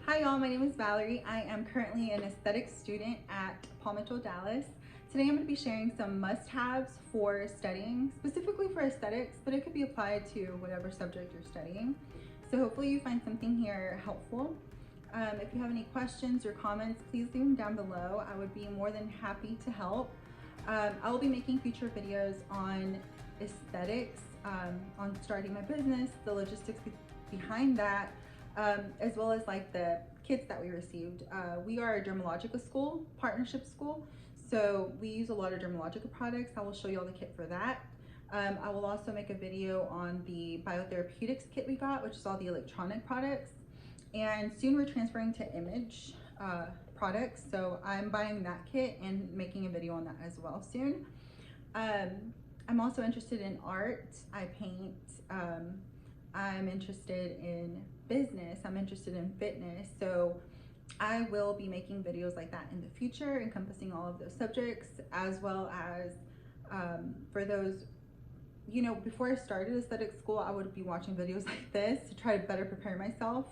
Hi y'all, my name is Valerie. I am currently an aesthetics student at Paul Mitchell, Dallas. Today I'm going to be sharing some must-haves for studying, specifically for aesthetics, but it could be applied to whatever subject you're studying. So hopefully you find something here helpful. If you have any questions or comments, please leave them down below. I would be more than happy to help. I will be making future videos on aesthetics, on starting my business, the logistics behind that, as well as like the kits that we received. We are a Dermalogica school, partnership school, so we use a lot of Dermalogica products. I will show you all the kit for that. I will also make a video on the biotherapeutics kit we got, which is all the electronic products. And soon we're transferring to image products, so I'm buying that kit and making a video on that as well soon. I'm also interested in art. I paint. I'm interested in business. I'm interested in fitness. So I will be making videos like that in the future, encompassing all of those subjects, as well as for those, you know, before I started aesthetic school, I would be watching videos like this to try to better prepare myself.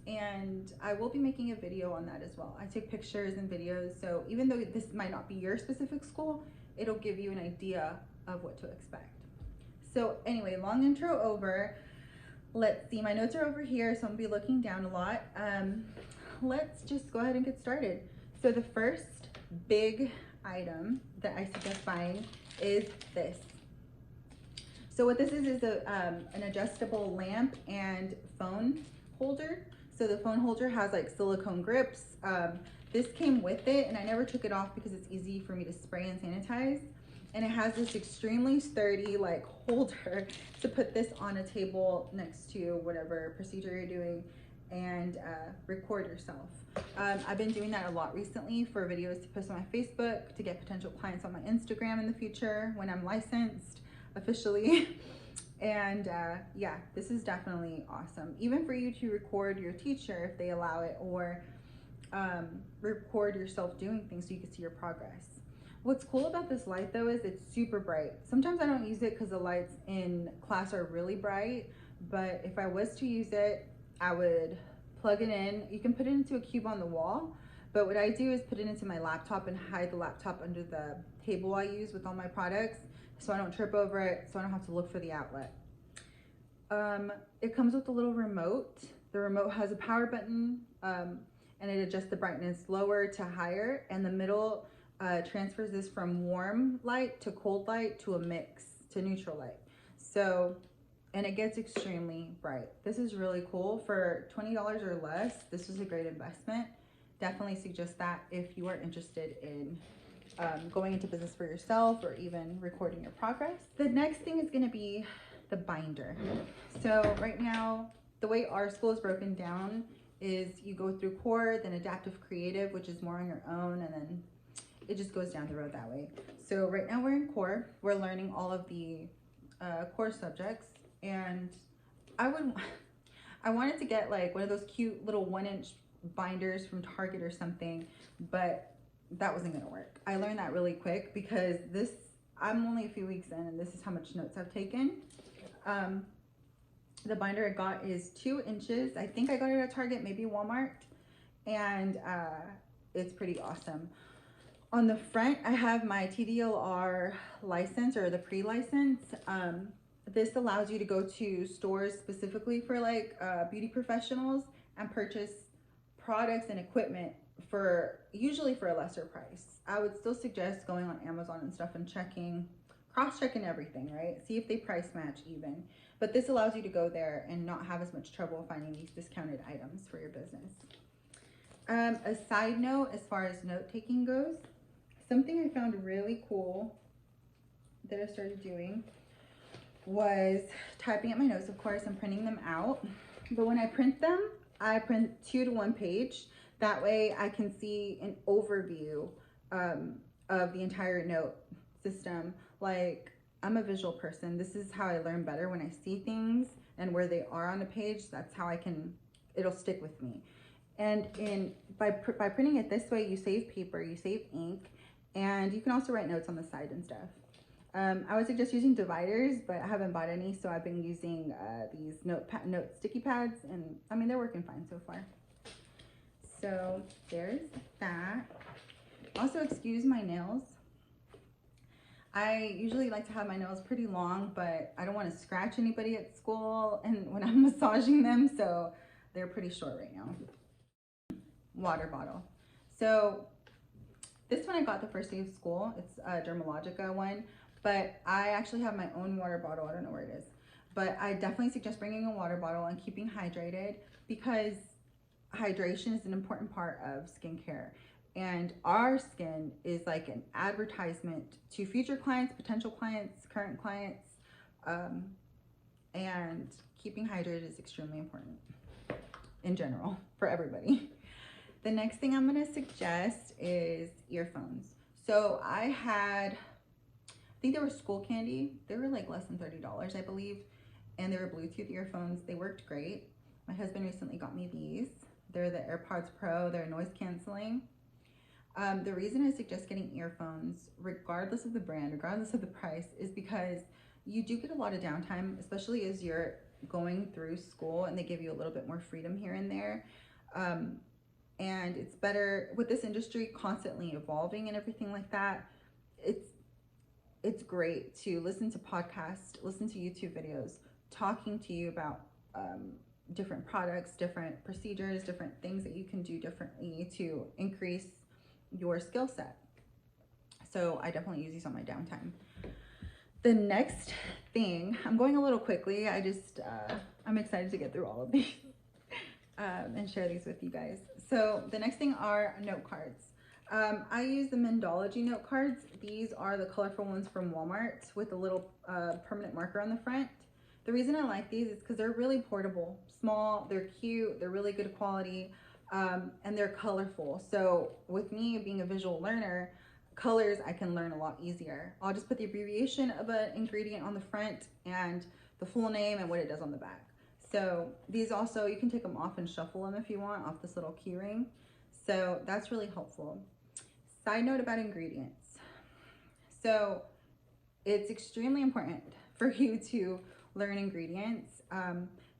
And I will be making a video on that as well. I take pictures and videos, so even though this might not be your specific school, it'll give you an idea of what to expect. So anyway, long intro over. Let's see, my notes are over here, so I'm gonna be looking down a lot. Let's just go ahead and get started. So the first big item that I suggest buying is this. So what this is an adjustable lamp and phone holder. So the phone holder has like silicone grips. This came with it, and I never took it off because it's easy for me to spray and sanitize. And it has this extremely sturdy like holder to put this on a table next to whatever procedure you're doing and record yourself. I've been doing that a lot recently for videos to post on my Facebook, to get potential clients on my Instagram in the future when I'm licensed officially. And yeah, this is definitely awesome. Even for you to record your teacher if they allow it, or record yourself doing things so you can see your progress. What's cool about this light though is it's super bright. Sometimes I don't use it because the lights in class are really bright, but if I was to use it, I would plug it in. You can put it into a cube on the wall, but what I do is put it into my laptop and hide the laptop under the table I use with all my products, so I don't trip over it, so I don't have to look for the outlet. It comes with a little remote. The remote has a power button, and it adjusts the brightness lower to higher, and the middle transfers this from warm light to cold light to a mix to neutral light. So, and it gets extremely bright. This is really cool. For $20 or less, this was a great investment. Definitely suggest that if you are interested in going into business for yourself or even recording your progress. The next thing is going to be the binder. So right now, the way our school is broken down is you go through core, then adaptive creative, which is more on your own, and then it just goes down the road that way. So right now we're in core. We're learning all of the core subjects, and I wanted to get like one of those cute little 1-inch binders from Target or something, but that wasn't gonna work. I learned that really quick because I'm only a few weeks in and this is how much notes I've taken. The binder I got is 2 inches. I think I got it at Target, maybe Walmart, and it's pretty awesome. On the front, I have my TDLR license, or the pre-license. This allows you to go to stores specifically for like beauty professionals and purchase products and equipment for usually for a lesser price. I would still suggest going on Amazon and stuff and cross-checking everything, right? See if they price match even. But this allows you to go there and not have as much trouble finding these discounted items for your business. A side note, as far as note-taking goes, something I found really cool that I started doing was typing up my notes. Of course, I'm printing them out, but when I print them, I print 2 to 1 page. That way I can see an overview of the entire note system. Like, I'm a visual person. This is how I learn better, when I see things and where they are on a page. That's how it'll stick with me. And by printing it this way, you save paper, you save ink, and you can also write notes on the side and stuff. I would suggest using dividers, but I haven't bought any, so I've been using these note sticky pads, and I mean, they're working fine so far. So there's that. Also, excuse my nails. I usually like to have my nails pretty long, but I don't want to scratch anybody at school and when I'm massaging them, so they're pretty short right now. Water bottle. So this one I got the first day of school. It's a Dermalogica one, but I actually have my own water bottle. I don't know where it is, but I definitely suggest bringing a water bottle and keeping hydrated, because hydration is an important part of skincare. And our skin is like an advertisement to future clients, potential clients, current clients, and keeping hydrated is extremely important in general for everybody. The next thing I'm going to suggest is earphones. So I think they were SKULLCANDY. They were like less than $30, I believe, and they were Bluetooth earphones. They worked great. My husband recently got me these. They're the AirPods Pro. They're noise canceling. The reason I suggest getting earphones, regardless of the brand, regardless of the price, is because you do get a lot of downtime, especially as you're going through school, and they give you a little bit more freedom here and there. And it's better with this industry constantly evolving and everything like that. It's great to listen to podcasts, listen to YouTube videos, talking to you about different products, different procedures, different things that you can do differently to increase your skill set. So I definitely use these on my downtime. The next thing, I'm going a little quickly. I'm excited to get through all of these and share these with you guys. So the next thing are note cards. I use the MYNDOLOGY note cards. These are the colorful ones from Walmart with a little permanent marker on the front. The reason I like these is because they're really portable, small, they're cute, they're really good quality, and they're colorful. So with me being a visual learner, colors I can learn a lot easier. I'll just put the abbreviation of an ingredient on the front and the full name and what it does on the back. So these also, you can take them off and shuffle them if you want off this little key ring. So that's really helpful. Side note about ingredients. So it's extremely important for you to learn ingredients.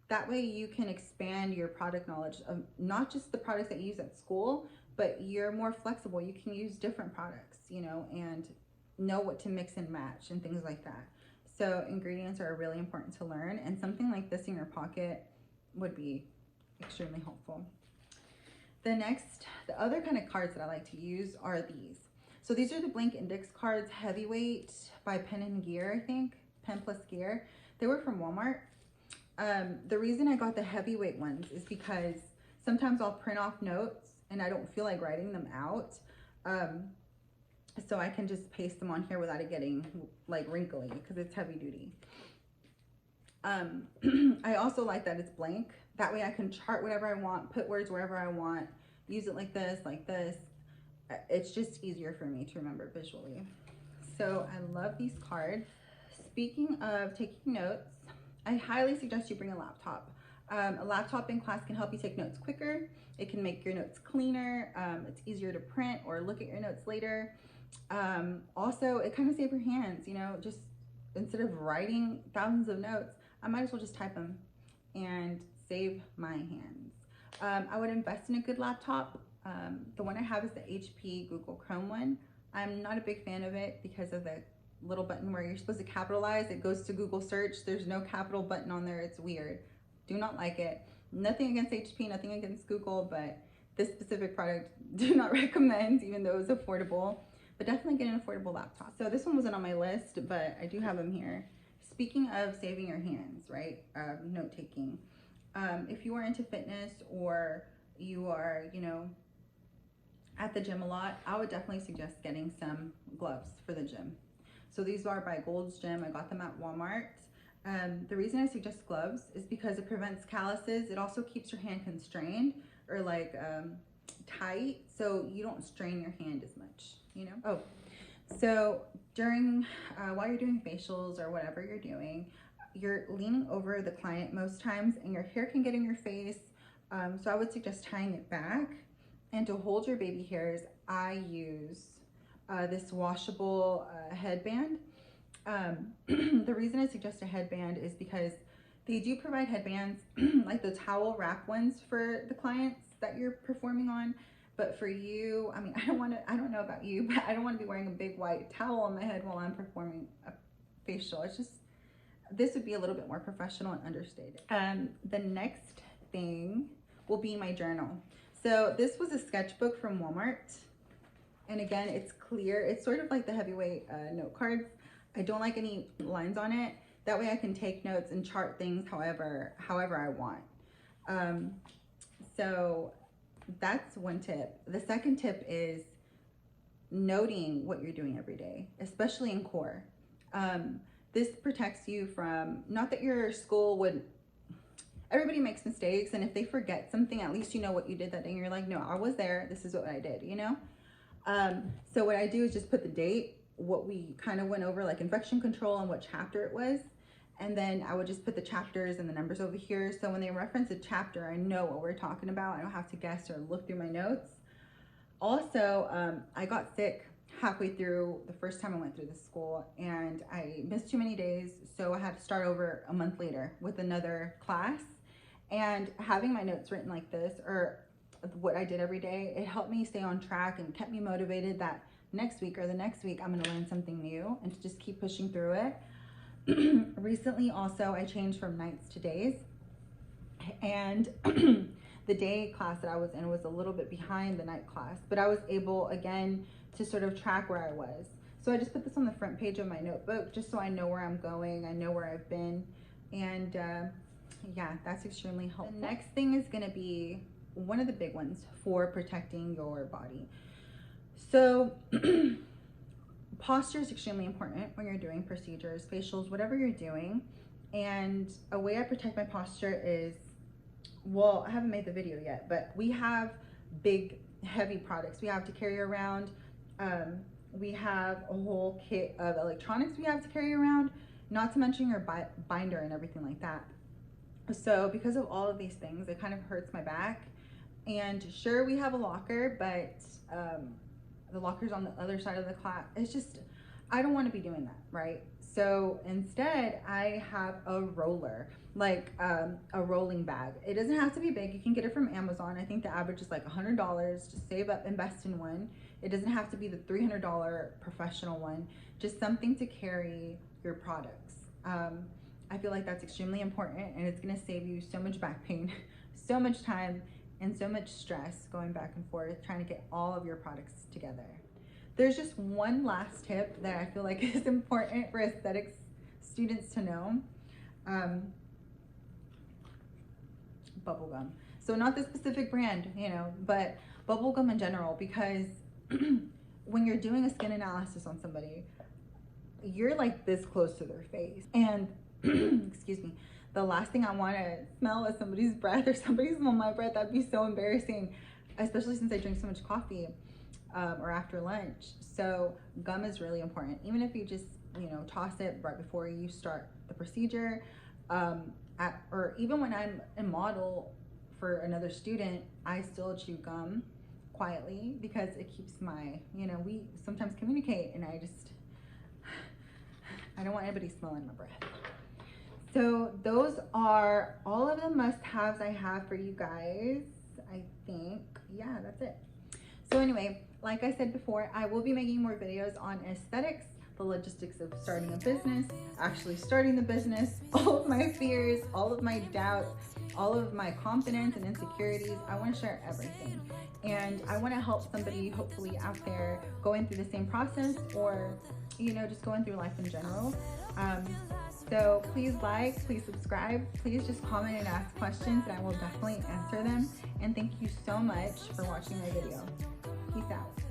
That way you can expand your product knowledge of not just the products that you use at school, but you're more flexible. You can use different products, you know, and know what to mix and match and things like that. So ingredients are really important to learn, and something like this in your pocket would be extremely helpful. The other kind of cards that I like to use are these. So these are the blank index cards, heavyweight by Pen & Gear, I think, Pen Plus Gear. They were from Walmart. The reason I got the heavyweight ones is because sometimes I'll print off notes and I don't feel like writing them out. So I can just paste them on here without it getting like wrinkly because it's heavy duty. I also like that it's blank. That way I can chart whatever I want, put words wherever I want, use it like this, like this. It's just easier for me to remember visually. So I love these cards. Speaking of taking notes, I highly suggest you bring a laptop. A laptop in class can help you take notes quicker. It can make your notes cleaner. It's easier to print or look at your notes later. Also, it kind of saves your hands, you know, just instead of writing thousands of notes, I might as well just type them and save my hands. I would invest in a good laptop. The one I have is the HP Google Chrome one. I'm not a big fan of it because of the little button where you're supposed to capitalize. It goes to Google search. There's no capital button on there. It's weird. Do not like it. Nothing against HP, nothing against Google, but this specific product do not recommend, even though it's affordable. But definitely get an affordable laptop. So this one wasn't on my list, but I do have them here. Speaking of saving your hands, right? Note taking. If you are into fitness or you are, you know, at the gym a lot, I would definitely suggest getting some gloves for the gym. So these are by Gold's Gym. I got them at Walmart. The reason I suggest gloves is because it prevents calluses. It also keeps your hand constrained or like tight, so you don't strain your hand as much, you know? Oh, so during, while you're doing facials or whatever you're doing, you're leaning over the client most times and your hair can get in your face. So I would suggest tying it back. And to hold your baby hairs, I use this washable headband. The reason I suggest a headband is because they do provide headbands, like the towel wrap ones for the clients that you're performing on. But for you, I mean, I don't know about you, but I don't want to be wearing a big white towel on my head while I'm performing a facial. It's just, this would be a little bit more professional and understated. The next thing will be my journal. So this was a sketchbook from Walmart. And again, it's clear. It's sort of like the heavyweight note cards. I don't like any lines on it. That way I can take notes and chart things however I want. So that's one tip. The second tip is noting what you're doing every day, especially in core. This protects you from, not that your school would, everybody makes mistakes, and if they forget something, at least you know what you did that day and you're like, no, I was there, this is what I did, you know? So what I do is just put the date, what we kind of went over, like infection control and what chapter it was. And then I would just put the chapters and the numbers over here. So when they reference a chapter, I know what we're talking about. I don't have to guess or look through my notes. Also, I got sick halfway through the first time I went through the school, and I missed too many days. So I had to start over a month later with another class. And having my notes written like this, or what I did every day, it helped me stay on track and kept me motivated that next week or the next week I'm going to learn something new, and to just keep pushing through it. Recently also I changed from nights to days, and the day class that I was in was a little bit behind the night class, but I was able again to sort of track where I was. So I just put this on the front page of my notebook just so I know where I'm going, I know where I've been, and yeah, that's extremely helpful. The next thing is going to be one of the big ones for protecting your body. So posture is extremely important when you're doing procedures, facials, whatever you're doing. And a way I protect my posture is, well, I haven't made the video yet, but we have big, heavy products we have to carry around. We have a whole kit of electronics we have to carry around, not to mention your binder and everything like that. So because of all of these things, it kind of hurts my back. And sure, we have a locker, but the locker's on the other side of the class. It's just, I don't want to be doing that, right? So instead, I have a roller, like a rolling bag. It doesn't have to be big. You can get it from Amazon. I think the average is like $100. Just save up, invest in one. It doesn't have to be the $300 professional one. Just something to carry your products. I feel like that's extremely important, and it's going to save you so much back pain, so much time, and so much stress going back and forth trying to get all of your products together. There's just one last tip that I feel like is important for aesthetics students to know. Bubblegum. So not the specific brand, you know, but bubblegum in general, because when you're doing a skin analysis on somebody, you're like this close to their face, and excuse me, the last thing I want to smell is somebody's breath, or somebody smell my breath. That'd be so embarrassing, especially since I drink so much coffee or after lunch. So gum is really important. Even if you just, you know, toss it right before you start the procedure, or even when I'm a model for another student, I still chew gum quietly because it keeps my, you know, we sometimes communicate, and I don't want anybody smelling my breath. So those are all of the must-haves I have for you guys. I think, yeah, that's it. So anyway, like I said before, I will be making more videos on aesthetics, the logistics of starting a business, actually starting the business, all of my fears, all of my doubts, all of my confidence and insecurities. I want to share everything. And I want to help somebody hopefully out there going through the same process, or, you know, just going through life in general. So please like, please subscribe, please just comment and ask questions, and I will definitely answer them. And thank you so much for watching my video. Peace out.